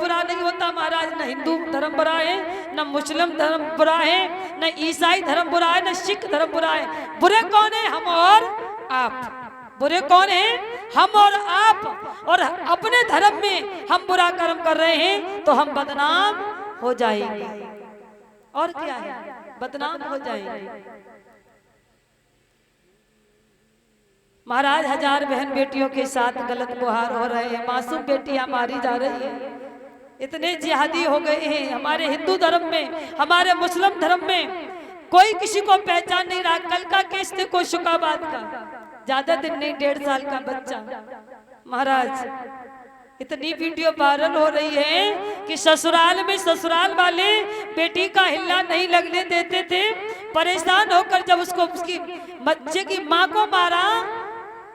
बुरा नहीं होता महाराज, न हिंदू धर्म बुरा है, न मुस्लिम धर्म बुरा है, न ईसाई धर्म बुरा है, न सिख धर्म बुरा है। बुरे कौन है? हम और आप। बुरे कौन है? हम और आप। और अपने धर्म में हम बुरा कर्म कर रहे हैं तो हम बदनाम हो जाएंगे। और क्या है? बदनाम हो जाएंगे। महाराज हजार बहन बेटियों के साथ गलत व्यवहार हो रहे हैं, मासूम बेटियां मारी जा रही है। इतने जिहादी हो गए हैं हमारे हिंदू धर्म में, हमारे मुस्लिम धर्म में। कोई किसी को पहचान नहीं रहा। कल का केस देखो शुकाबाद का, ज्यादा दिन नहीं, 1.5 साल का बच्चा। महाराज इतनी वीडियो वायरल हो रही है कि ससुराल में ससुराल वाले बेटी का हिल्ला नहीं लगने देते थे। परेशान होकर जब उसको उसकी बच्चे की माँ को मारा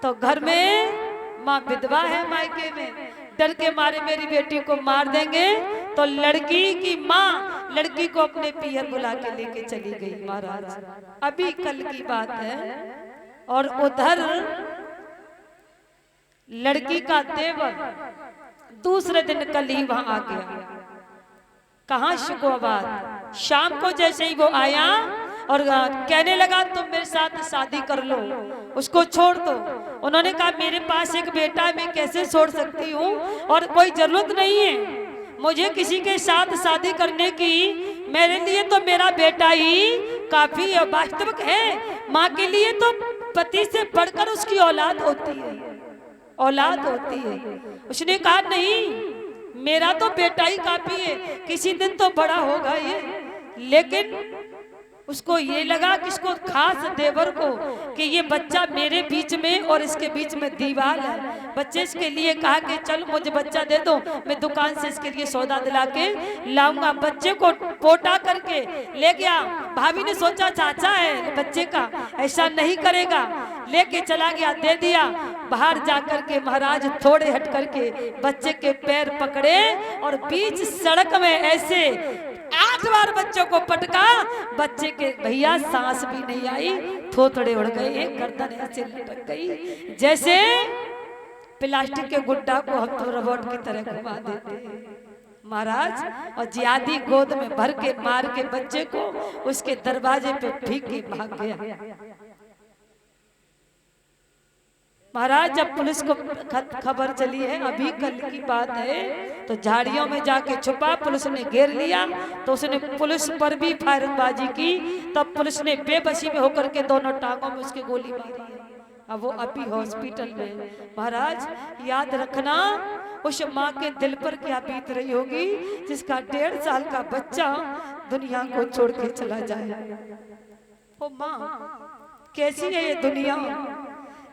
तो घर में माँ विधवा है, मायके में डर के मारे मेरी बेटी को मार देंगे, तो लड़की की माँ लड़की को अपने पियर बुला के लेके चली गई। महाराज अभी कल की बात है। और उधर लड़की का देवर दूसरे दिन कल ही वहां आ गया। कहाँ? शुकाबाद। शाम को जैसे ही वो आया और कहने लगा तुम मेरे साथ शादी कर लो, उसको छोड़ दो। उन्होंने कहा मेरे पास एक बेटा है, मैं कैसे छोड़ सकती हूँ, और कोई जरूरत नहीं है मुझे किसी के साथ शादी करने की। मेरे लिए तो मेरा बेटा ही काफी वास्तविक है। माँ के लिए तो पति से बढ़कर उसकी औलाद होती है, औलाद होती है। उसने कहा नहीं, मेरा तो बेटा ही काफी है, किसी दिन तो बड़ा होगा ये। लेकिन उसको ये लगा कि इसको खास देवर को कि ये बच्चा मेरे बीच में और इसके बीच में दीवार है। बच्चे इसके लिए कहा कि चल मुझे बच्चा दे दो, मैं दुकान से इसके लिए सौदा दिला के लाऊंगा। बच्चे को पोटा करके ले गया। भाभी ने सोचा चाचा है बच्चे का, ऐसा नहीं करेगा, लेके चला गया, दे दिया। बाहर जाकर के महाराज थोड़े हट करके बच्चे के पैर पकड़े और बीच सड़क में ऐसे 8 बार बच्चों को पटका। बच्चे के भैया सांस भी नहीं आई, थोथड़े उड़ गए, गर्दन ऐसे लटक गई जैसे प्लास्टिक के गुड्डा को हम तो रोबोट की तरह घुमा देते हैं महाराज। और जियादी गोद में भर के मार के बच्चे को उसके दरवाजे पे फेंक के भाग गया। महाराज जब पुलिस को खबर चली है, अभी कल की बात है, तो झाड़ियों में जाके छुपा। पुलिस ने घेर लिया तो उसने पुलिस पर भी फायरिंगबाजी की। तब पुलिस ने बेबसी में होकर के दोनों टांगों में उसके गोली मारी है। अब वो अभी हॉस्पिटल में। महाराज याद रखना उस माँ के दिल पर क्या बीत रही होगी जिसका 1.5 साल का बच्चा दुनिया को छोड़ के चला जाए। ओ माँ, कैसी है ये दुनिया?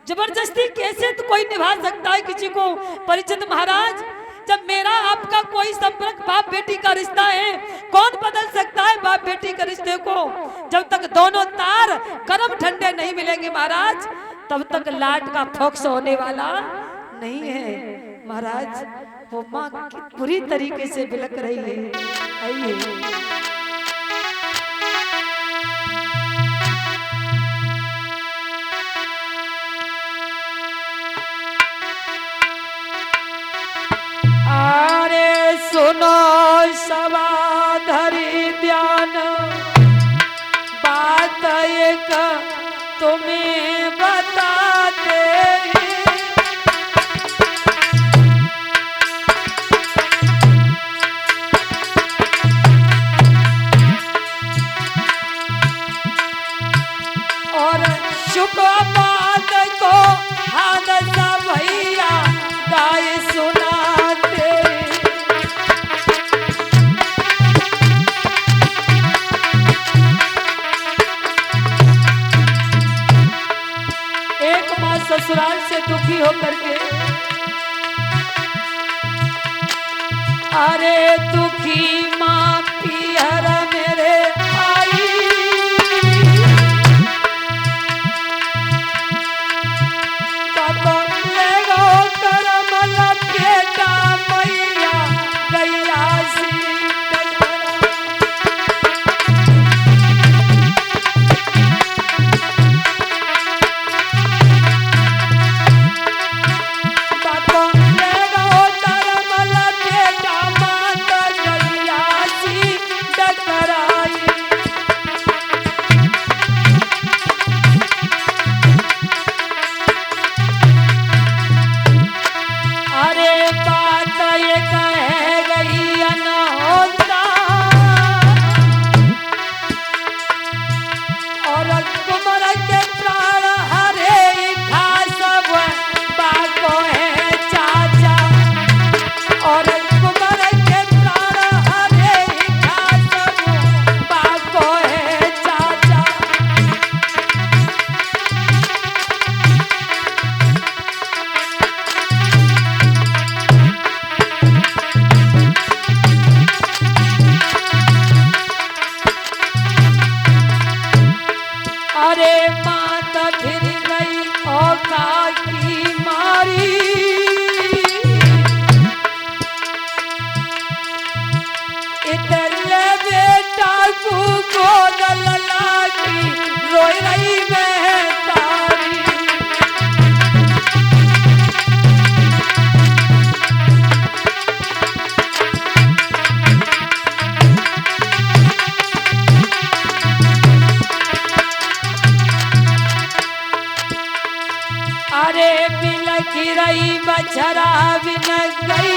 जबरदस्ती कैसे तो कोई निभा सकता है किसी को परिचित? महाराज जब मेरा आपका कोई संपर्क बाप बेटी का रिश्ता है, कौन बदल सकता है बाप बेटी के रिश्ते को? जब तक दोनों तार गर्म ठंडे नहीं मिलेंगे महाराज, तब तक लाट का फोक्स होने वाला नहीं है। महाराज वो माँ पूरी तरीके से बिलक रही है। आइए सुनो सवाधरी ध्यान, बात एक तुम्हें बताते और शुकाबाद को हादसा भैया गाय सुनाते। ससुराल से दुखी होकर के, अरे दुखी माँ पियर मेरे आई, तब ले गो करम लपेटा मैया गैया सी। ले गो करम लपेटा बाबू गोद लागी रोई रही महतारी। अरे बिलख रही बछरा बिलख गई